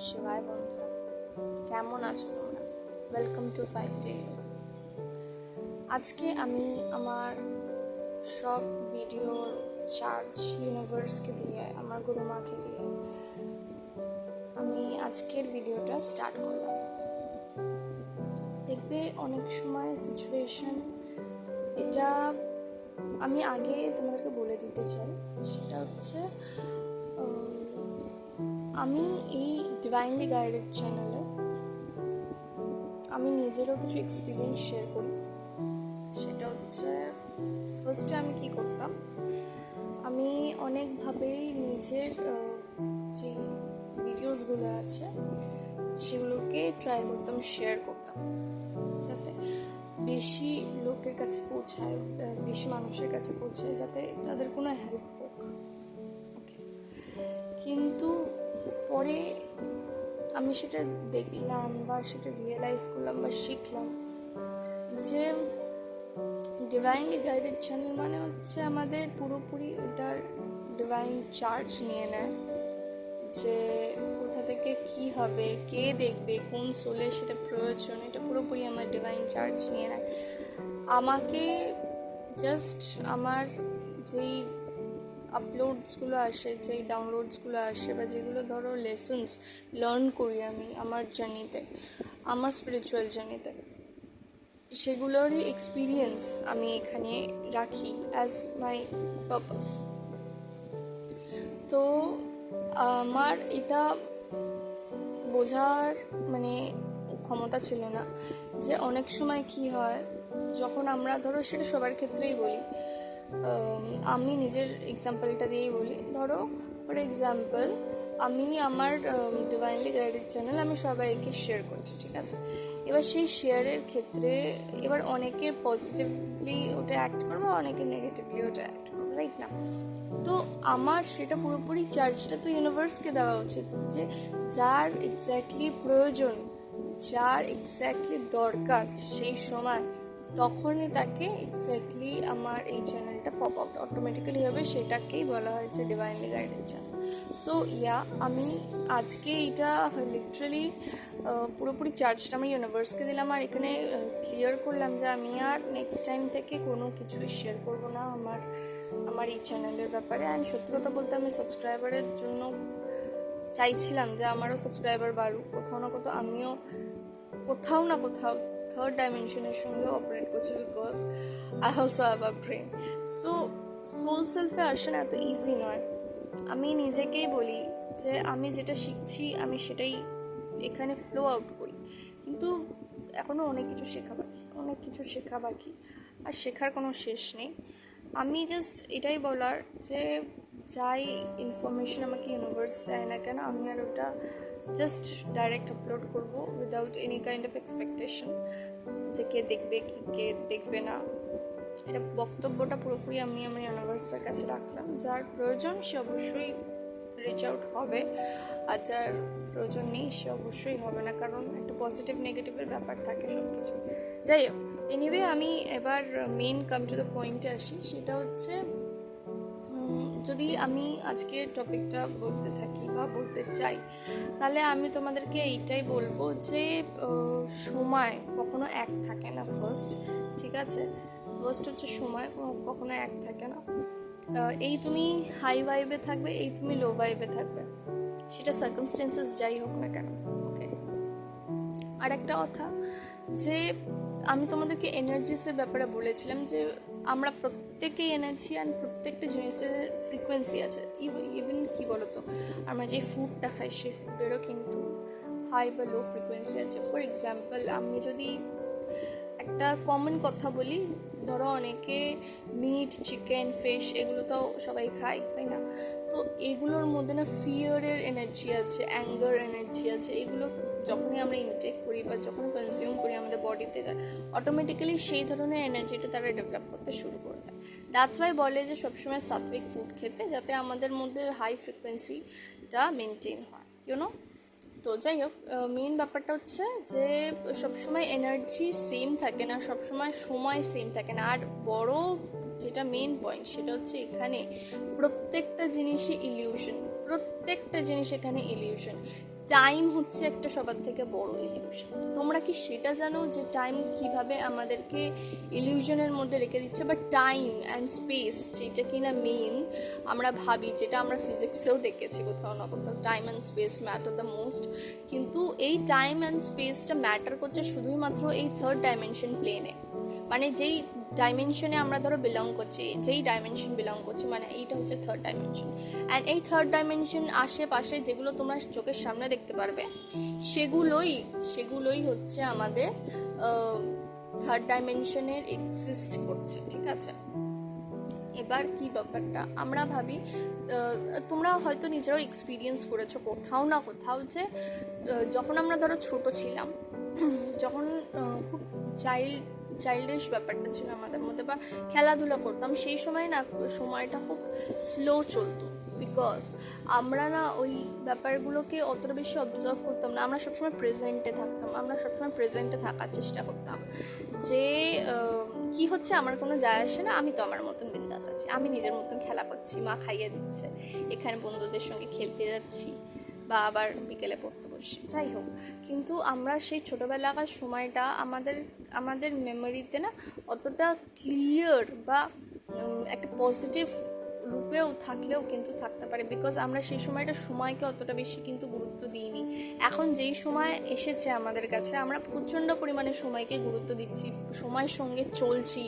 শিবায় বন্ধুরা, কেমন আছো তোমরা? Welcome to 5 day. আজকে আমি আমার সব ভিডিওর চার্জ ইউনিভার্সকে দিয়ে, আমার গুরুমাকে দিয়ে আমি আজকের ভিডিওটা স্টার্ট করলাম। দেখবে অনেক সময় সিচুয়েশন, এটা আমি আগে তোমাদেরকে বলে দিতে চাই, সেটা হচ্ছে আমি এই ডিভাইনলি গাইডেড চ্যানেলে আমি নিজেরও কিছু এক্সপিরিয়েন্স শেয়ার করি। সেটা হচ্ছে, ফার্স্টে আমি কি করতাম, আমি অনেকভাবেই নিজের যে ভিডিওসগুলো আছে সেগুলোকে ট্রাই করতাম শেয়ার করতাম, যাতে বেশি লোকের কাছে পৌঁছায়, বেশি মানুষের কাছে পৌঁছায়, যাতে তাদের কোনো হেল্প হোক। ওকে, কিন্তু পরে আমি সেটা দেখলাম বা সেটা রিয়েলাইজ করলাম বা শিখলাম যে ডিভাইনলি গাইডেড চ্যানেল মানে হচ্ছে আমাদের পুরোপুরি ওটার ডিভাইন চার্জ নিয়ে নেয়, যে কোথা থেকে কি হবে, কে দেখবে, কোন সোলে সেটা প্রয়োজন, এটা পুরোপুরি আমার ডিভাইন চার্জ নিয়ে নেয়। আমাকে জাস্ট আমার যেই আপলোডসগুলো আসে, যেই ডাউনলোডসগুলো আসে, বা যেগুলো ধরো লেসন্স লার্ন করি আমি আমার জার্নিতে, আমার স্পিরিচুয়াল জার্নিতে, সেগুলোরই এক্সপিরিয়েন্স আমি এখানে রাখি অ্যাজ মাই পারপাস। তো আমার এটা বোঝার ক্ষমতা ছিল না যে অনেক সময় কি হয়, যখন আমরা ধরো, সেটা সবার ক্ষেত্রেই বলি, আমি নিজের এক্সাম্পলটা দিয়েই বলি। ধরো ফর এক্সাম্পল, আমি আমার ডিভাইনলি গাইডেড চ্যানেল আমি সবাইকে শেয়ার করছি, ঠিক আছে? এবার সেই শেয়ারের ক্ষেত্রে এবার অনেকের পজিটিভলি ওটা অ্যাক্ট করবে, অনেকের নেগেটিভলি ওটা অ্যাক্ট করবে, রাইট না? তো আমার সেটা পুরোপুরি চার্জটা তো ইউনিভার্সকে দেওয়া উচিত, যে যার এক্স্যাক্টলি প্রয়োজন, যার এক্স্যাক্টলি দরকার সেই সময়, তখনই তাকে এক্স্যাক্টলি আমার এই চ্যানেলটা পপ আউট অটোমেটিক্যালি হবে। সেটাকেই বলা হয়েছে ডিভাইনলি গাইডেড চ্যানেল। সো আমি আজকে এটা লিটারালি পুরোপুরি চার্জটা আমি ইউনিভার্সকে দিলাম, আর এখানে ক্লিয়ার করলাম যে আমি আর নেক্সট টাইম থেকে কোনো কিছুই শেয়ার করবো না আমার এই চ্যানেলের ব্যাপারে। অ্যান্ড সত্যি কথা বলতে, আমি সাবস্ক্রাইবারের জন্য চাইছিলাম যে আমারও সাবস্ক্রাইবার বাড়ুক, কোথাও না কোথাও থার্ড ডাইমেনশনের সঙ্গে অপারেট করছি, because I also have a brain. So soul সেলফে আসা এত ইজি নয়। আমি নিজেকেই বলি যে আমি যেটা শিখছি আমি সেটাই এখানে ফ্লো আউট করি, কিন্তু এখনও অনেক কিছু শেখা বাকি, আর শেখার কোনো শেষ নেই। আমি জাস্ট এটাই বলার যে যাই ইনফরমেশন আমাকে ইউনিভার্স দেয় না কেন, আমি আর ওটা জাস্ট ডাইরেক্ট আপলোড করব without any kind of expectation যে কে দেখবে কি কে দেখবে না। এটা বক্তব্যটা পুরোপুরি আমি আমার ইউনিভার্সের কাছে রাখলাম। যার প্রয়োজন সে অবশ্যই রিচ আউট হবে, আর যার প্রয়োজন নেই সে অবশ্যই হবে না, কারণ একটা পজিটিভ নেগেটিভের ব্যাপার থাকে সব কিছু। যাই হোক, এনিওয়ে আমি এবার মেইন কাম টু দ্য পয়েন্টে আসি। সেটা হচ্ছে, যদি আমি আজকের টপিকটা বলতে থাকি বা বলতে চাই, তাহলে আমি তোমাদেরকে এইটাই বলবো যে সময় কখনো এক থাকে না। ঠিক আছে, ফার্স্ট হচ্ছে সময় কখনো এক থাকে না। এই তুমি হাই ভাইবে থাকবে, এই তুমি লো ভাইবে থাকবে, সেটা সার্কামস্টেন্সেস যাই হোক না কেন। ওকে, আর একটা কথা, যে আমি তোমাদেরকে এনার্জিসের ব্যাপারে বলেছিলাম যে আমরা প্রত্যেকেই এনার্জি, অ্যান্ড প্রত্যেকটা জিনিসের ফ্রিকোয়েন্সি আছে। ইভেন কি বলতো, আমরা যে ফুডটা খাই সেই ফুডেরও কিন্তু হাই বা লো ফ্রিকোয়েন্সি আছে। ফর এক্সাম্পল, আমি যদি একটা কমন কথা বলি, ধরো অনেকে মিট, চিকেন, ফিশ এগুলো তো সবাই খায়, তাই না? তো এগুলোর মধ্যে না ফিয়ারের এনার্জি আছে, অ্যাঙ্গার এনার্জি আছে। এগুলো যখনই আমরা ইনটেক করি বা যখন কনজিউম করি আমাদের বডিতে যায়, অটোমেটিক্যালি সেই ধরনের এনার্জিটা তারা ডেভেলপ করতে শুরু করে দেয়। দ্যাটস ওয়াই বলে যে সবসময় সাত্বিক ফুড খেতে, যাতে আমাদের মধ্যে হাই ফ্রিকোয়েন্সিটা মেনটেন হয়, ইউনো। তো যাই হোক, মেন ব্যাপারটা হচ্ছে যে সবসময় এনার্জি সেম থাকে না, সবসময় সময় সেম থাকে না। আর বড় যেটা মেন পয়েন্ট, সেটা হচ্ছে এখানে প্রত্যেকটা জিনিস এখানে ইলিউশন। টাইম হচ্ছে একটা সবার থেকে বড় ইলিউশন। তোমরা কি সেটা জানো যে টাইম কিভাবে আমাদেরকে ইলিউশনের মধ্যে রেখে দিচ্ছে? বা টাইম অ্যান্ড স্পেস, যেটা কিনা মেইন আমরা ভাবি, যেটা আমরা ফিজিক্সেও দেখেছি কোথাও না কোথাও, time and space matter the most. কিন্তু এই টাইম অ্যান্ড স্পেসটা ম্যাটার করছে শুধুমাত্র এই থার্ড ডাইমেনশন প্লেনে। মানে যেই ডাইমেনশনে আমরা ধরো বিলং করছি, যেই ডাইমেনশন বিলং করছি, মানে এইটা হচ্ছে থার্ড ডাইমেনশন। অ্যান্ড এই থার্ড ডাইমেনশন আশেপাশে যেগুলো তোমরা চোখের সামনে দেখতে পারবে, সেগুলোই হচ্ছে আমাদের থার্ড ডাইমেনশনের এক্সিস্ট করছে, ঠিক আছে? এবার কি ব্যাপারটা আমরা ভাবি, তোমরা হয়তো নিজেরাও এক্সপিরিয়েন্স করেছো কোথাও না কোথাও, যে যখন আমরা ধরো ছোট ছিলাম, যখন খুব চাইল্ডিশ ব্যাপারটা ছিল আমাদের মধ্যে, বা খেলাধুলা করতাম, সেই সময় না সময়টা খুব স্লো চলতো। বিকজ আমরা না ওই ব্যাপারগুলোকে অতটা বেশি অবজার্ভ করতাম না, আমরা সবসময় প্রেজেন্টে থাকতাম, আমরা সবসময় প্রেজেন্টে থাকার চেষ্টা করতাম, যে কি হচ্ছে আমার কোনো যায় আসে না, আমি তো আমার মতন বিন্দাস আছি, আমি নিজের মতন খেলা করছি, মা খাইয়ে দিচ্ছে, এখানে বন্ধুদের সঙ্গে খেলতে যাচ্ছি, বা আবার বিকেলে পড়তে বসছি, যাই হোক। কিন্তু আমরা সেই ছোটোবেলাকার সময়টা আমাদের মেমোরিতে না অতটা ক্লিয়ার বা একটা পজিটিভ রূপেও থাকলেও কিন্তু থাকতে পারে, বিকজ আমরা সেই সময়কে অতটা বেশি কিন্তু গুরুত্ব দিইনি। এখন যেই সময় এসেছে আমাদের কাছে, আমরা প্রচণ্ড পরিমাণে সময়কে গুরুত্ব দিচ্ছি, সময়ের সঙ্গে চলছি,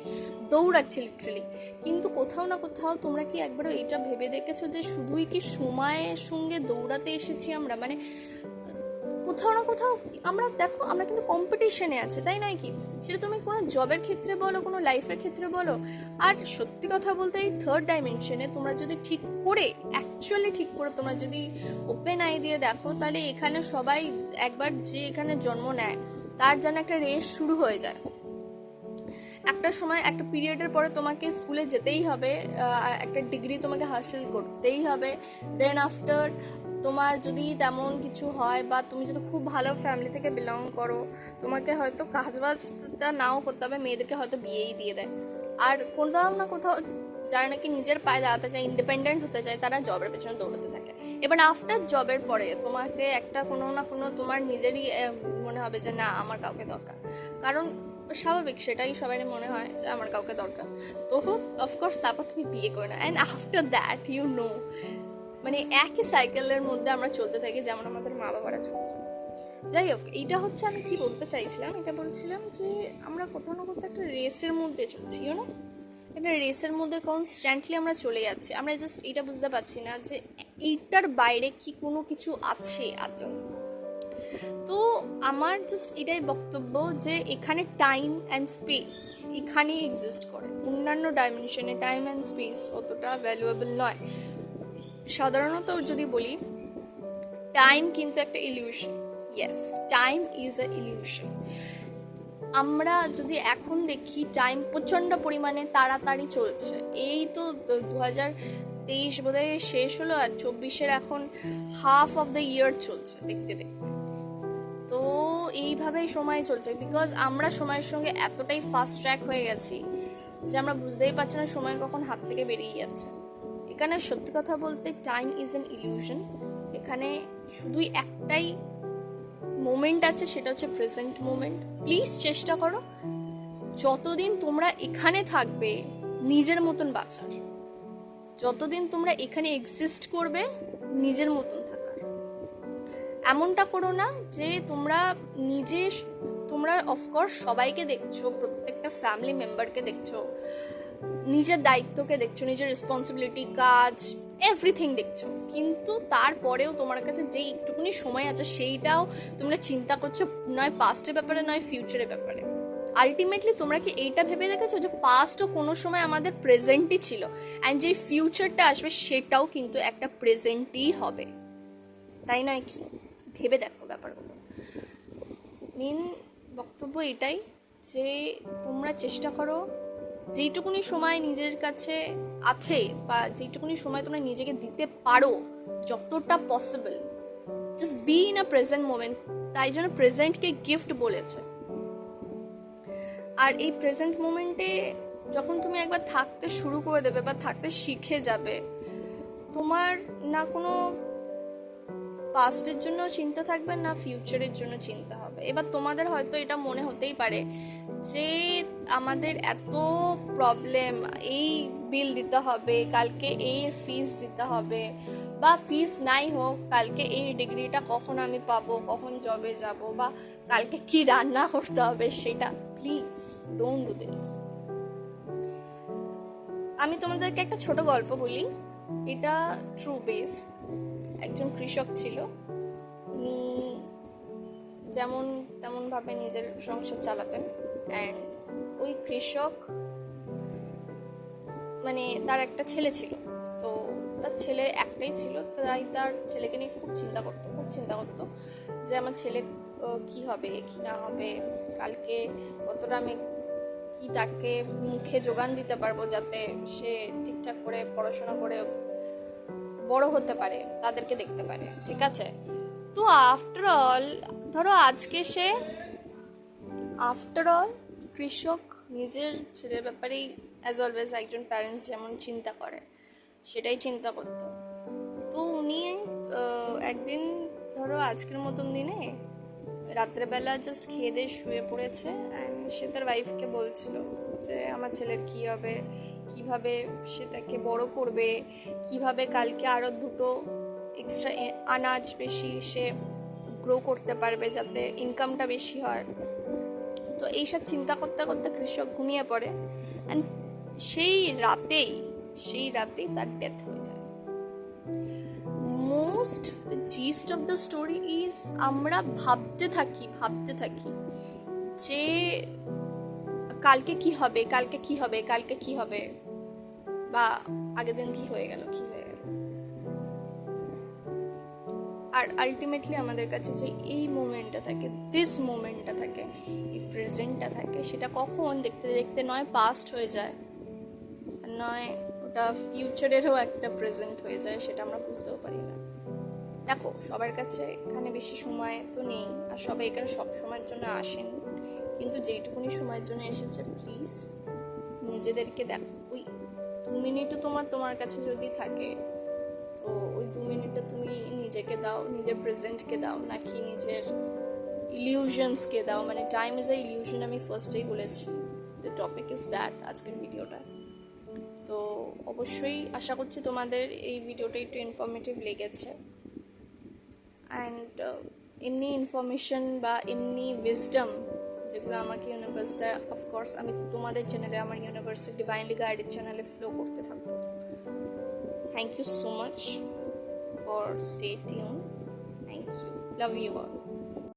দৌড়াচ্ছি লিটারালি। কিন্তু কোথাও না কোথাও তোমরা কি একবারও এটা ভেবে দেখেছো যে শুধুই কি সময়ের সঙ্গে দৌড়াতে এসেছি আমরা? মানে কোথাও না কোথাও আমরা কিন্তু কম্পিটিশনে আছে, তাই নয় কি? সেটা তুমি কোনো জবের ক্ষেত্রে বলো, কোনো লাইফের ক্ষেত্রে বলো। আর সত্যি কথা বলতে এই থার্ড ডাইমেনশনে তোমরা যদি ঠিক করে তোমরা যদি ওপেন আই দিয়ে দেখো, তাহলে এখানে সবাই একবার যে এখানে জন্ম নেয় তার যেন একটা রেস শুরু হয়ে যায়। একটা সময়, একটা পিরিয়ডের পরে তোমাকে স্কুলে যেতেই হবে, একটা ডিগ্রি তোমাকে হাসিল করতেই হবে। দেন আফটার তোমার যদি তেমন কিছু হয়, বা তুমি যদি খুব ভালো ফ্যামিলি থেকে বিলং করো, তোমাকে হয়তো কাজবাজটা নাও করতে হবে, মেয়েদেরকে হয়তো বিয়েই দিয়ে দেয়। আর কোথাও না কোথাও যারা নাকি নিজের পায়ে দাঁড়াতে চায়, ইন্ডিপেন্ডেন্ট হতে চায়, তারা জবের পেছনে দৌড়াতে থাকে। এবার আফটার জবের পরে তোমাকে একটা কোনো না কোনো তোমার নিজেরই মনে হবে যে না, আমার কাউকে দরকার। কারণ স্বাভাবিক, সেটাই সবাই মনে হয় যে আমার কাউকে দরকার। তো অফকোর্স তারপর তুমি বিয়ে করে না, অ্যান্ড আফটার দ্যাট মানে একই সাইকেলের মধ্যে আমরা চলতে থাকি, যেমন আমাদের মা বাবারা চলছে। যাই হোক, এইটা হচ্ছে আমি কি বলতে চাইছিলাম, এটা বলছিলাম যে আমরা কোথাও না কোথাও একটা রেসের মধ্যে চলছি, একটা রেসের মধ্যে কনস্ট্যান্টলি আমরা চলে যাচ্ছি। আমরা জাস্ট এটা বুঝতে পারছি না যে এইটার বাইরে কি কোনো কিছু আছে আদৌ। তো আমার জাস্ট এটাই বক্তব্য যে এখানে টাইম অ্যান্ড স্পেস এখানেই এক্সিস্ট করে, অন্যান্য ডাইমেনশনে টাইম অ্যান্ড স্পেস অতটা ভ্যালুয়েবল নয়। সাধারণত যদি বলি, টাইম কিন্তু একটা illusion. Yes, time is a illusion. আমরা যদি এখন দেখি, টাইম প্রচণ্ড পরিমাণে তাড়াতাড়ি চলছে। এই তো 2023 বোধহয় শেষ হলো, আর 24-এর এখন হাফ অফ দ্য ইয়ার চলছে দেখতে দেখতে। তো এইভাবেই সময় চলছে, বিকজ আমরা সময়ের সঙ্গে এতটাই ফাস্ট ট্র্যাক হয়ে গেছি যে আমরা বুঝতেই পারছি না সময় কখন হাত থেকে বেরিয়ে যাচ্ছে। এখানে সত্যি কথা বলতে টাইম ইজ অ্যান ইলিউশন। এখানে শুধুই একটাই মোমেন্ট আছে, সেটা হচ্ছে প্রেজেন্ট মোমেন্ট। প্লিজ চেষ্টা করো যতদিন তোমরা এখানে থাকবে নিজের মতন বাঁচার, যতদিন তোমরা এখানে এক্সিস্ট করবে নিজের মতন থাকার। এমনটা করো না যে তোমরা অফকোর্স সবাইকে দেখছো, প্রত্যেকটা ফ্যামিলি মেম্বারকে দেখছো, নিজের দায়িত্বকে দেখছো, নিজের রেসপন্সিবিলিটি, কাজ, এভরিথিং দেখছো, কিন্তু তারপরেও তোমার কাছে যেই একটুখানি সময় আছে সেইটাও তোমরা চিন্তা করছো, নয় পাস্টের ব্যাপারে নয় ফিউচারের ব্যাপারে। আলটিমেটলি তোমরা কি এইটা ভেবে দেখেছো যে পাস্টও কোনো সময় আমাদের প্রেজেন্টই ছিল, অ্যান্ড যে ফিউচারটা আসবে সেটাও কিন্তু একটা প্রেজেন্টই হবে, তাই নয় কি? ভেবে দেখো ব্যাপারগুলো। মেন বক্তব্য এটাই যে তোমরা চেষ্টা করো যেইটুকুনি সময় নিজের কাছে আছে, বা যেইটুকুনি সময় তোমরা নিজেকে দিতে পারো, যতটা possible, just be in a present moment. তাই জন্য প্রেজেন্টকে গিফট বলেছে। আর এই প্রেজেন্ট মোমেন্টে যখন তুমি একবার থাকতে শুরু করে দেবে বা থাকতে শিখে যাবে, তোমার না কোনো পাস্টের জন্য চিন্তা থাকবে না ফিউচারের জন্য চিন্তা হবে। এবার তোমাদের হয়তো এটা মনে হতেই পারে যে আমাদের এত প্রবলেম, এই বিল দিতে হবে, কালকে এই ফিস দিতে হবে, বা ফিস নাই হোক কালকে এই ডিগ্রিটা কখন আমি পাবো, কখন জবে যাব, বা কালকে কি রান্না করতে হবে সেটা। Please don't do this. আমি তোমাদেরকে একটা ছোট গল্প বলি, এটা ট্রু বেস। একজন কৃষক ছিল, উনি যেমন তেমনভাবে নিজের সংসার চালাতেন। অ্যান্ড ওই কৃষক মানে তার একটা ছেলে ছিল, তো তার ছেলে একটাই ছিল, তাই তার ছেলেকে নিয়ে খুব চিন্তা করতো যে আমার ছেলে কি হবে কি না হবে, কালকে কতটা আমি কি তাকে মুখে যোগান দিতে পারবো যাতে সে ঠিকঠাক করে পড়াশোনা করে বড় হতে পারে, তাদেরকে দেখতে পারে, ঠিক আছে। তো আফটার অল ধরো আজকে সে কৃষক নিজের ছেলের ব্যাপারেই অ্যাজ অলওয়েজ একজন প্যারেন্টস যেমন চিন্তা করে সেটাই চিন্তা করতো। তো উনি একদিন ধরো আজকের মতন দিনে রাত্রেবেলা জাস্ট খেয়ে দিয়ে শুয়ে পড়েছে, অ্যান্ড সে তার ওয়াইফকে বলছিল যে আমার ছেলের কী হবে, কিভাবে সে তাকে বড় করবে, কিভাবে কালকে আরও দুটো এক্সট্রা আনাজ বেশি সে গ্রো করতে পারবে যাতে ইনকামটা বেশি হয়। তো এইসব চিন্তা করতে করতে কৃষক ঘুমিয়ে পড়ে, অ্যান্ড সেই রাতেই তার ডেথ হয়ে যায়। Most the gist of the story is আমরা ভাবতে থাকি যে কালকে কি হবে, বা আগের দিন কি হয়ে গেল। আর আলটিমেটলি আমাদের কাছে যে এই মোমেন্টটা থাকে, এই প্রেজেন্টটা থাকে, সেটা কখন দেখতে দেখতে নয় পাস্ট হয়ে যায়, নয় ওটা ফিউচারেরও একটা প্রেজেন্ট হয়ে যায়, সেটা আমরা বুঝতেও পারি না। দেখো, সবার কাছে এখানে বেশি সময় তো নেই, আর সবাই এখানে সব সময়ের জন্য আসেনি, কিন্তু যেইটুকুনি সময়ের জন্য এসেছে প্লিজ নিজেদেরকে দেখো। ওই 2 মিনিটও তোমার কাছে যদি থাকে, তো ওই 2 মিনিটটা তুমি নিজেকে দাও, নিজের প্রেজেন্টকে দাও, নাকি নিজের ইলিউশনসকে দাও। মানে টাইম ইজ আ ইলিউশন, আমি ফার্স্টেই বলেছি। দ্য টপিক ইজ দ্যাট আজকের ভিডিওটা। তো অবশ্যই আশা করছি তোমাদের এই ভিডিওটা একটু ইনফরমেটিভ লেগেছে, অ্যান্ড এমনি ইনফরমেশন বা এমনি উইজডম যেগুলো আমাকে ইউনিভার্স দেয়, অফকোর্স আমি তোমাদের চ্যানেলে, আমার ইউনিভার্সের ডিভাইনলি গাইডেড চ্যানেলে ফ্লো করতে থাকবো। Thank you so much for stay tuned. Thank you. Love you all.